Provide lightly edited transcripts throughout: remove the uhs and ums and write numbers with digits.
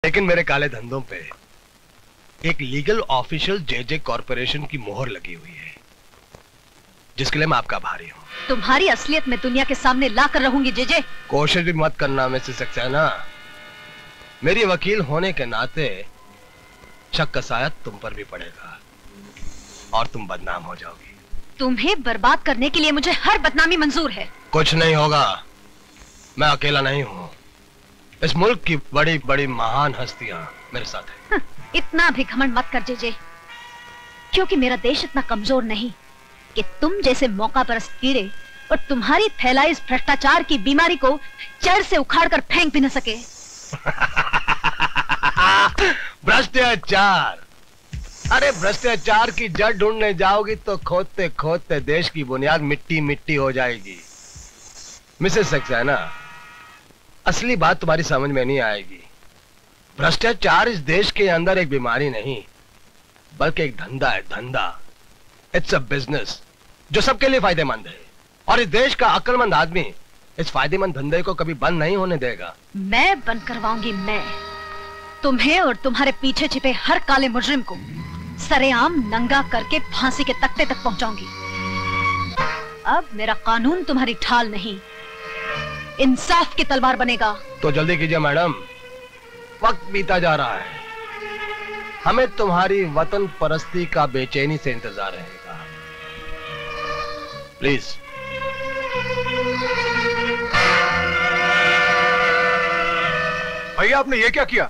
लेकिन मेरे काले धंधों पे एक लीगल ऑफिशियल जेजे कॉर्पोरेशन की मोहर लगी हुई है, जिसके लिए मैं आपका आभारी हूँ। तुम्हारी असलियत में दुनिया के सामने ला कर रहूंगी जेजे। कोशिश भी मत करना मिसेस सक्सेना। मेरी वकील होने के नाते शक का साया तुम पर भी पड़ेगा और तुम बदनाम हो जाओगी। तुम्हें बर्बाद करने के लिए मुझे हर बदनामी मंजूर है। कुछ नहीं होगा, मैं अकेला नहीं हूँ। इस मुल्क की बड़ी बड़ी महान हस्तियां मेरे साथ हैं। इतना भी घमंड मत कर जेजे, क्योंकि मेरा देश इतना कमजोर नहीं कि तुम जैसे मौका परस्त कीड़े और तुम्हारी फैलाई इस भ्रष्टाचार की बीमारी को जड़ से उखाड़ कर फेंक भी न सके। भ्रष्टाचार? अरे भ्रष्टाचार की जड़ ढूंढने जाओगी तो खोदते खोदते देश की बुनियाद मिट्टी मिट्टी हो जाएगी। मिसेस सक्सेना, असली बात तुम्हारी समझ में नहीं आएगी। भ्रष्टाचार इस देश के अंदर एक बीमारी नहीं, बल्कि एक धंधा है, धंधा। इट्स अ बिजनेस जो सबके लिए फायदेमंद है, और इस देश का अक्लमंद आदमी इस फायदेमंद धंधे को कभी बंद नहीं होने देगा। मैं बंद करवाऊंगी। मैं तुम्हें और तुम्हारे पीछे छिपे हर काले मुजरिम को सरेआम नंगा करके फांसी के तख्ते तक पहुंचाऊंगी। अब मेरा कानून तुम्हारी ढाल नहीं, इंसाफ की तलवार बनेगा। तो जल्दी कीजिए मैडम, वक्त बीता जा रहा है। हमें तुम्हारी वतन परस्ती का बेचैनी से इंतजार रहेगा। प्लीज। भैया, आपने ये क्या किया?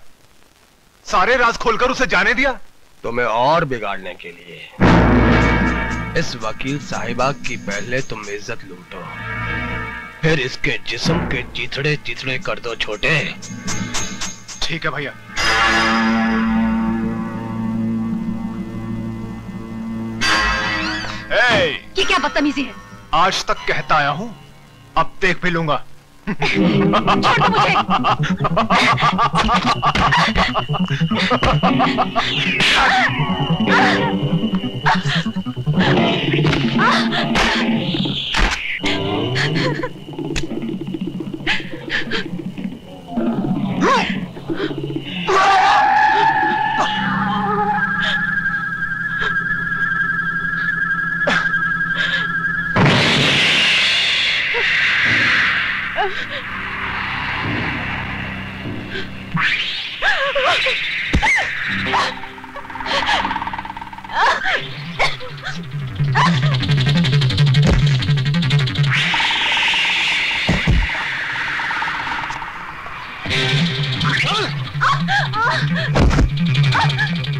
सारे राज खोलकर उसे जाने दिया? तुम्हें और बिगाड़ने के लिए। इस वकील साहिबा की पहले तुम इज्जत लूटो, फिर इसके जिस्म के चिथड़े चिथड़े कर दो छोटे। ठीक है भैया। ये क्या बदतमीजी है? आज तक कहता आया हूँ, अब देख भी लूंगा।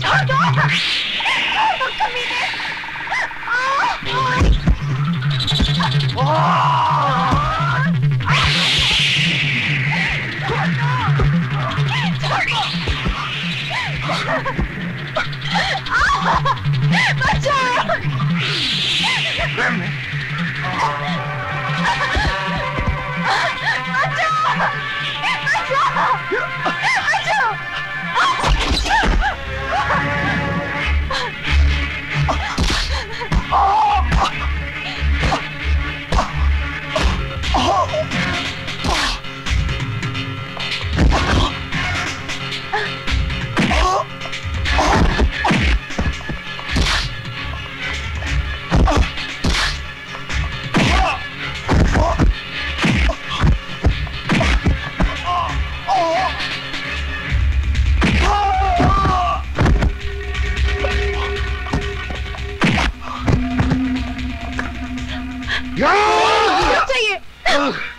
छोड़ दो मुझे।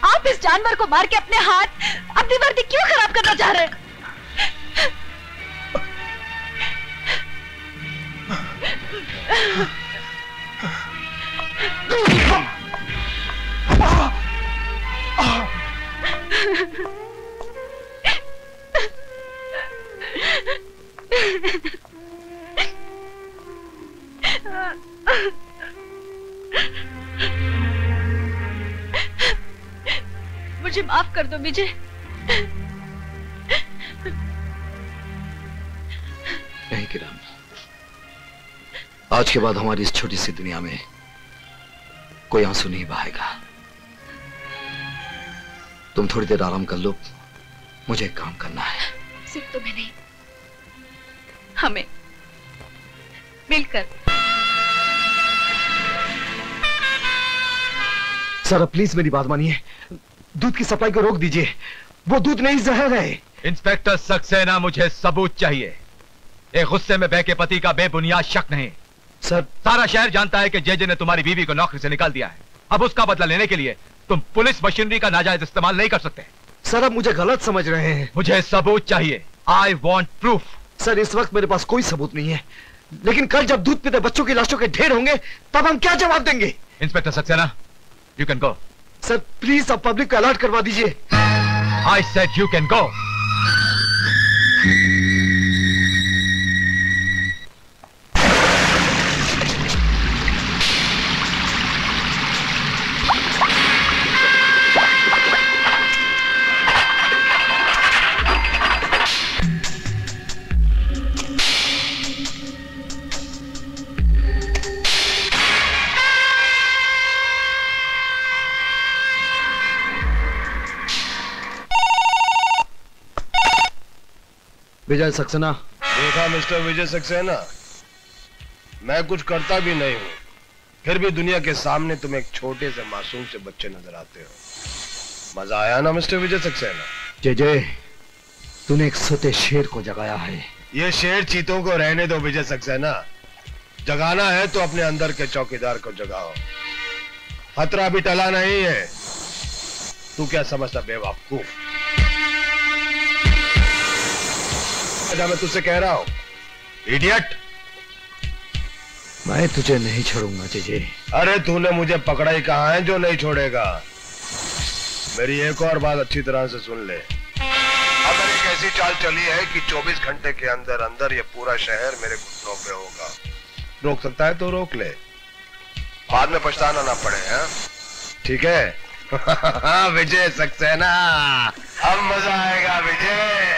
आप इस जानवर को मार के अपने हाथ, अपनी वर्दी क्यों खराब करना चाह रहे हैं? मुझे माफ कर दो विजय। नहीं किरण, आज के बाद हमारी इस छोटी सी दुनिया में कोई आंसू नहीं बहाएगा। तुम थोड़ी देर आराम कर लो, मुझे एक काम करना है। सिर्फ तुम्हें नहीं, हमें मिलकर। सर प्लीज मेरी बात मानिए, दूध की सप्लाई को रोक दीजिए। वो दूध नहीं जहर है। इंस्पेक्टर सक्सेना, मुझे सबूत चाहिए। एक गुस्से में बहके पति का बेबुनियाद शक नहीं। सर सारा शहर जानता है कि जेजे ने तुम्हारी बीवी को नौकरी से निकाल दिया है। अब उसका बदला लेने के लिए तुम पुलिस मशीनरी का नाजायज इस्तेमाल नहीं कर सकते। सर आप मुझे गलत समझ रहे हैं। मुझे सबूत चाहिए। I want proof. सर इस वक्त मेरे पास कोई सबूत नहीं है, लेकिन कल जब दूध पीते बच्चों की लाशों के ढेर होंगे तब हम क्या जवाब देंगे? Inspector Saxena, you can go. Sir please आप पब्लिक को अलर्ट करवा दीजिए। I said you can go. Vijay Saxena. देखा मिस्टर विजय सक्सेना, मैं कुछ करता भी नहीं हूं, फिर भी दुनिया के सामने तुम एक छोटे से मासूम से बच्चे नजर आते हो। मजा आया ना मिस्टर विजय सक्सेना? जय, तूने एक सोते शेर को जगाया है। ये शेर चीतों को रहने दो विजय सक्सेना। जगाना है तो अपने अंदर के चौकीदार को जगाओ। खतरा भी टला नहीं है। तू क्या समझता बेवकूफ? मैं तुझसे कह रहा हूं, इडियट। मैं तुझे नहीं छोड़ूंगा जय। अरे तूने मुझे पकड़ा ही कहा है जो नहीं छोड़ेगा। मेरी एक और बात अच्छी तरह से सुन ले। अब मैंने एक ऐसी चाल चली है कि 24 घंटे के अंदर अंदर ये पूरा शहर मेरे घुटनों पे होगा। रोक सकता है तो रोक ले, बाद में पछताना ना पड़े। हैं ठीक है? विजय सक्सेना, अब मजा आएगा विजय।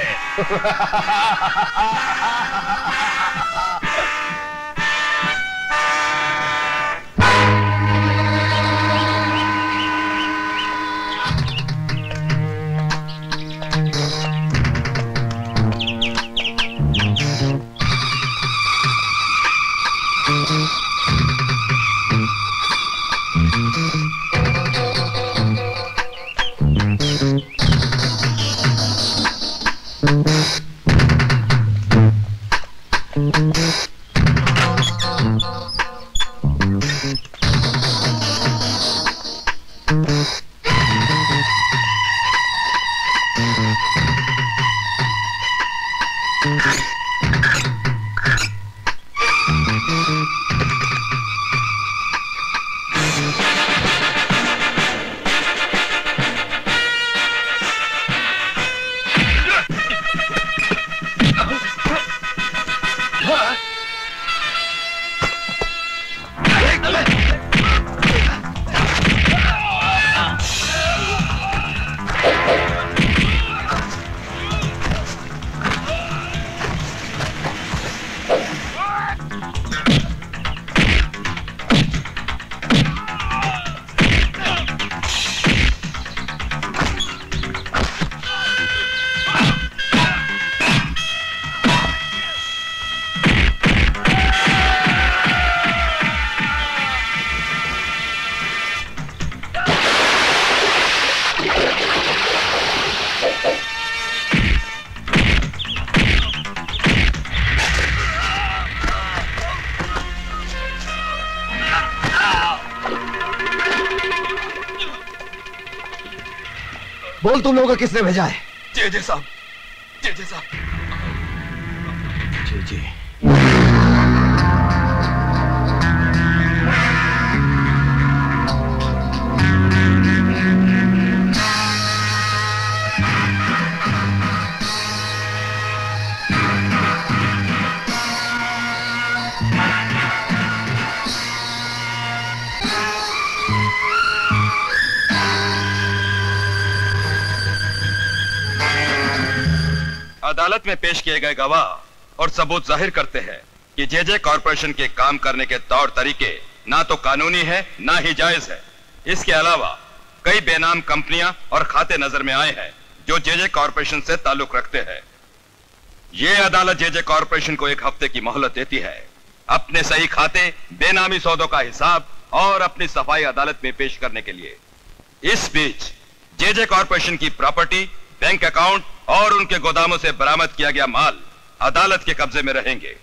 बोल तुम लोगों को किसने भेजा है? जेजे साहब, जेजे साहब। जी। अदालत में पेश किए गए गवाह और सबूत जाहिर करते हैं कि जेजे कॉरपोरेशन के काम करने के तौर तरीके ना तो कानूनी है ना ही जायज है। इसके अलावा कई बेनाम कंपनियां और खाते नजर में आए हैं जो जेजे कॉरपोरेशन से ताल्लुक रखते हैं। ये अदालत जेजे कॉरपोरेशन को 1 हफ्ते की मोहलत देती है अपने सही खाते, बेनामी सौदों का हिसाब और अपनी सफाई अदालत में पेश करने के लिए। इस बीच जेजे कॉरपोरेशन की प्रॉपर्टी, बैंक अकाउंट और उनके गोदामों से बरामद किया गया माल अदालत के कब्जे में रहेंगे।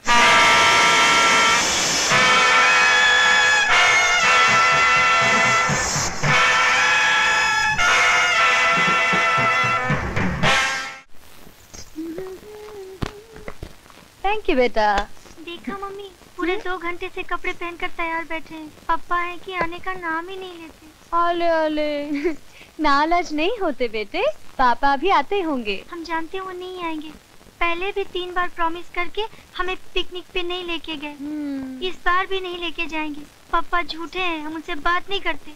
थैंक यू बेटा। देखा मम्मी, पूरे 2 घंटे से कपड़े पहनकर तैयार बैठे हैं। पापा है कि आने का नाम ही नहीं लेते। ओले ओले, नाराज नहीं होते बेटे, पापा भी आते होंगे। हम जानते हैं वो नहीं आएंगे। पहले भी 3 बार प्रॉमिस करके हमें पिकनिक पे नहीं लेके गए। इस बार भी नहीं लेके जाएंगे। पापा झूठे हैं, हम उनसे बात नहीं करते।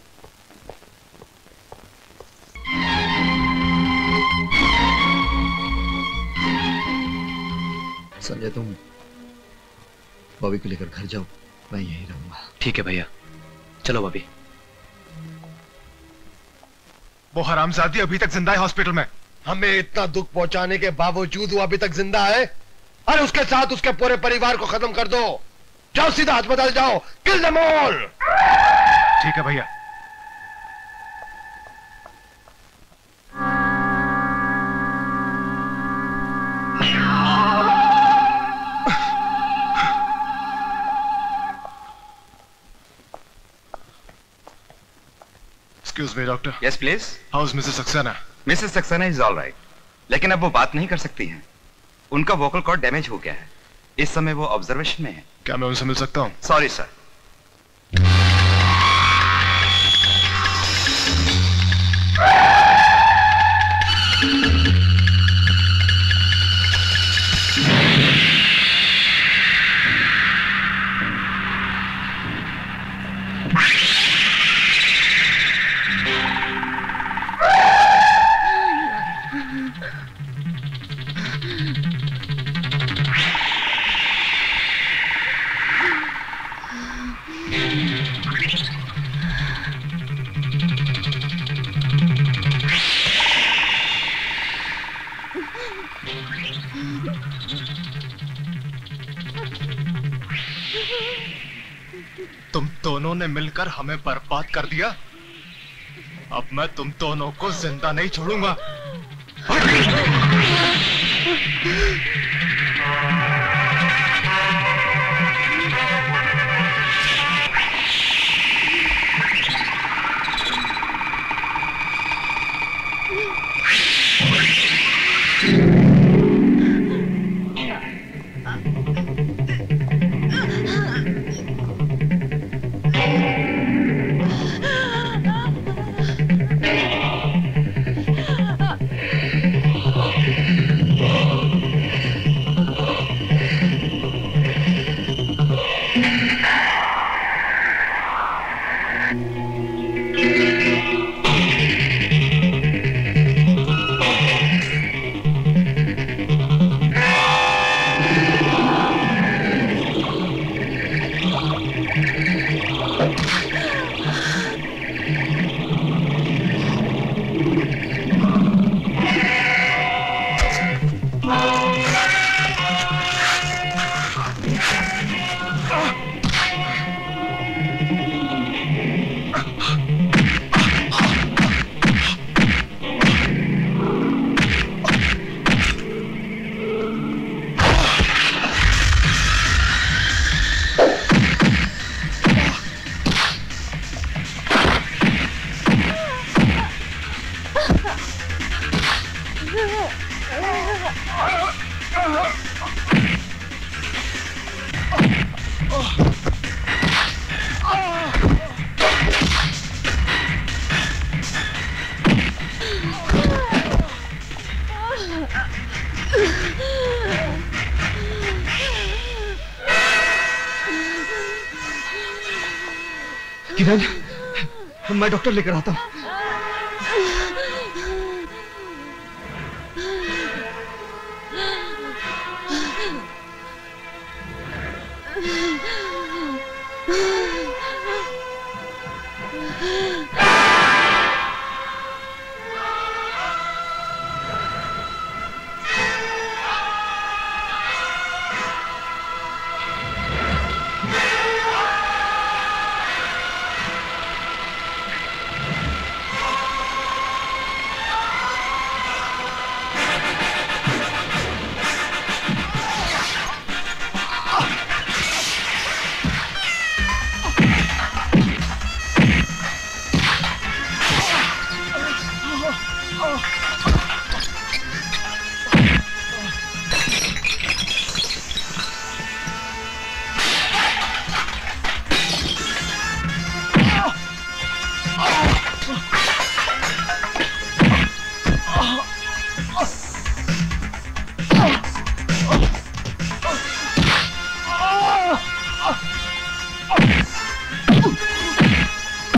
संजय, तुम बॉबी को लेकर घर जाओ, मैं यहीं रहूंगा। ठीक है भैया, चलो बॉबी। वो हरामजादी अभी तक जिंदा है हॉस्पिटल में। हमें इतना दुख पहुंचाने के बावजूद वो अभी तक जिंदा है। अरे उसके साथ उसके पूरे परिवार को खत्म कर दो। जाओ सीधा अस्पताल जाओ, किल देम ऑल। ठीक है भैया। Excuse me, doctor. Yes, please. How's Mrs. Saxena? Mrs Saxena is all right, लेकिन अब वो बात नहीं कर सकती हैं। उनका वोकल कॉर्ड डैमेज हो गया है। इस समय वो ऑब्जर्वेशन में है। क्या मैं उनसे मिल सकता हूँ? Sorry sir. तुम दोनों ने मिलकर हमें बर्बाद कर दिया। अब मैं तुम दोनों को जिंदा नहीं छोड़ूंगा। किरण, मैं डॉक्टर लेकर आता हूँ। ओह